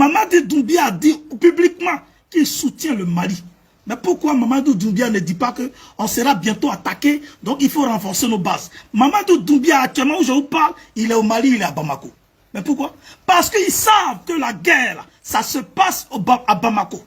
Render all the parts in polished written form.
Mamadi Doumbia a dit publiquement qu'il soutient le Mali. Mais pourquoi Mamadou Doumbia ne dit pas qu'on sera bientôt attaqué, donc il faut renforcer nos bases? Mamadou Doumbia, actuellement où je vous parle, il est au Mali, il est à Bamako. Mais pourquoi? Parce qu'ils savent que la guerre, ça se passe à Bamako.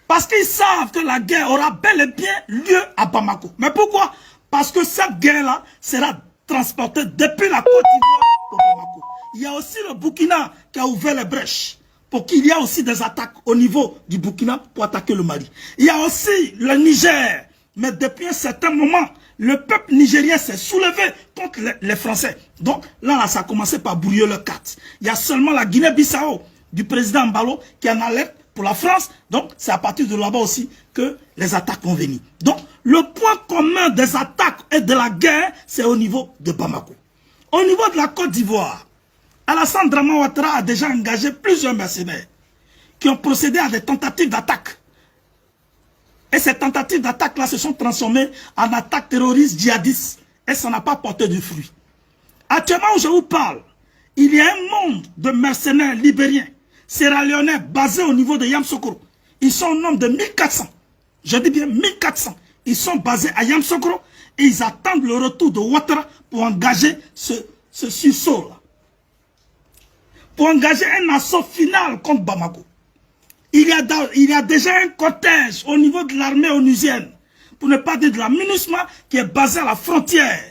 Parce qu'ils savent que la guerre aura bel et bien lieu à Bamako. Mais pourquoi? Parce que cette guerre-là sera transportée depuis la Côte d'Ivoire au Bamako. Il y a aussi le Burkina qui a ouvert les brèches pour qu'il y ait aussi des attaques au niveau du Burkina pour attaquer le Mali. Il y a aussi le Niger. Mais depuis un certain moment, le peuple nigérien s'est soulevé contre les Français. Donc là, ça a commencé par brouiller leurs cartes. Il y a seulement la Guinée-Bissau du président Mbalo qui en alerte pour la France. Donc c'est à partir de là-bas aussi que les attaques vont venir. Donc le point commun des attaques et de la guerre, c'est au niveau de Bamako. Au niveau de la Côte d'Ivoire, Alassane Dramane Ouattara a déjà engagé plusieurs mercenaires qui ont procédé à des tentatives d'attaque. Et ces tentatives d'attaque-là se sont transformées en attaques terroristes djihadistes. Et ça n'a pas porté de fruits. Actuellement où je vous parle, il y a un monde de mercenaires libériens, sierra-léonais basés au niveau de Yamoussoukro. Ils sont au nombre de 1400. Je dis bien 1400. Ils sont basés à Yamoussoukro et ils attendent le retour de Ouattara pour engager ce sursaut-là. Pour engager un assaut final contre Bamako. Il y a déjà un cortège au niveau de l'armée onusienne, pour ne pas dire de la MINUSMA, qui est basée à la frontière.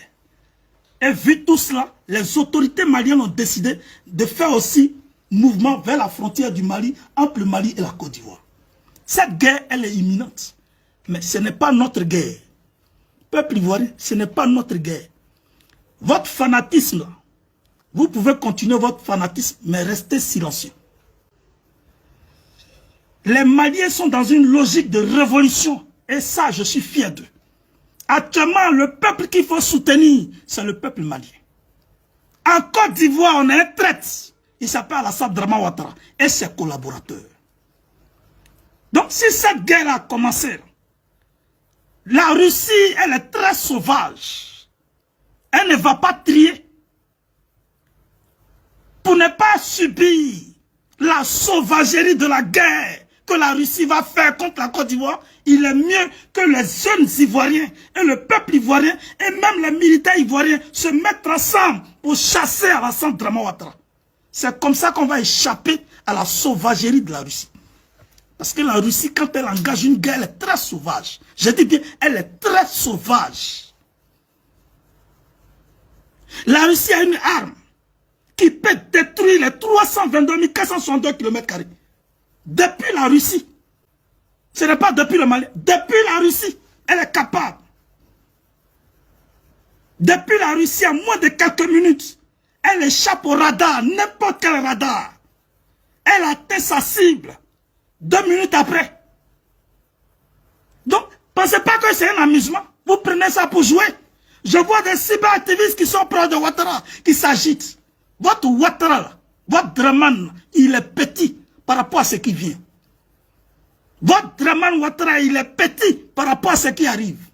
Et vu tout cela, les autorités maliennes ont décidé de faire aussi mouvement vers la frontière du Mali, entre le Mali et la Côte d'Ivoire. Cette guerre, elle est imminente. Mais ce n'est pas notre guerre. Peuple ivoirien, ce n'est pas notre guerre. Votre fanatisme, là, vous pouvez continuer votre fanatisme, mais restez silencieux. Les Maliens sont dans une logique de révolution. Et ça, je suis fier d'eux. Actuellement, le peuple qu'il faut soutenir, c'est le peuple malien. En Côte d'Ivoire, on a un traître. Il s'appelle Alassane Dramane Ouattara et ses collaborateurs. Donc, si cette guerre a commencé, la Russie, elle est très sauvage. Elle ne va pas trier. Pour ne pas subir la sauvagerie de la guerre que la Russie va faire contre la Côte d'Ivoire, il est mieux que les jeunes Ivoiriens et le peuple ivoirien et même les militaires ivoiriens se mettent ensemble pour chasser Alassane Dramane Ouattara. C'est comme ça qu'on va échapper à la sauvagerie de la Russie. Parce que la Russie, quand elle engage une guerre, elle est très sauvage. Je dis bien, elle est très sauvage. La Russie a une arme qui peut détruire les 322 462 km². Depuis la Russie. Ce n'est pas depuis le Mali. Depuis la Russie, elle est capable. Depuis la Russie, en moins de quelques minutes, elle échappe au radar, n'importe quel radar. Elle atteint sa cible 2 minutes après. Donc, pensez pas que c'est un amusement. Vous prenez ça pour jouer. Je vois des cyberactivistes qui sont proches de Ouattara, qui s'agitent. Votre Ouattara, là, votre Dramane, il est petit par rapport à ce qui vient. Votre Dramane Ouattara, il est petit par rapport à ce qui arrive.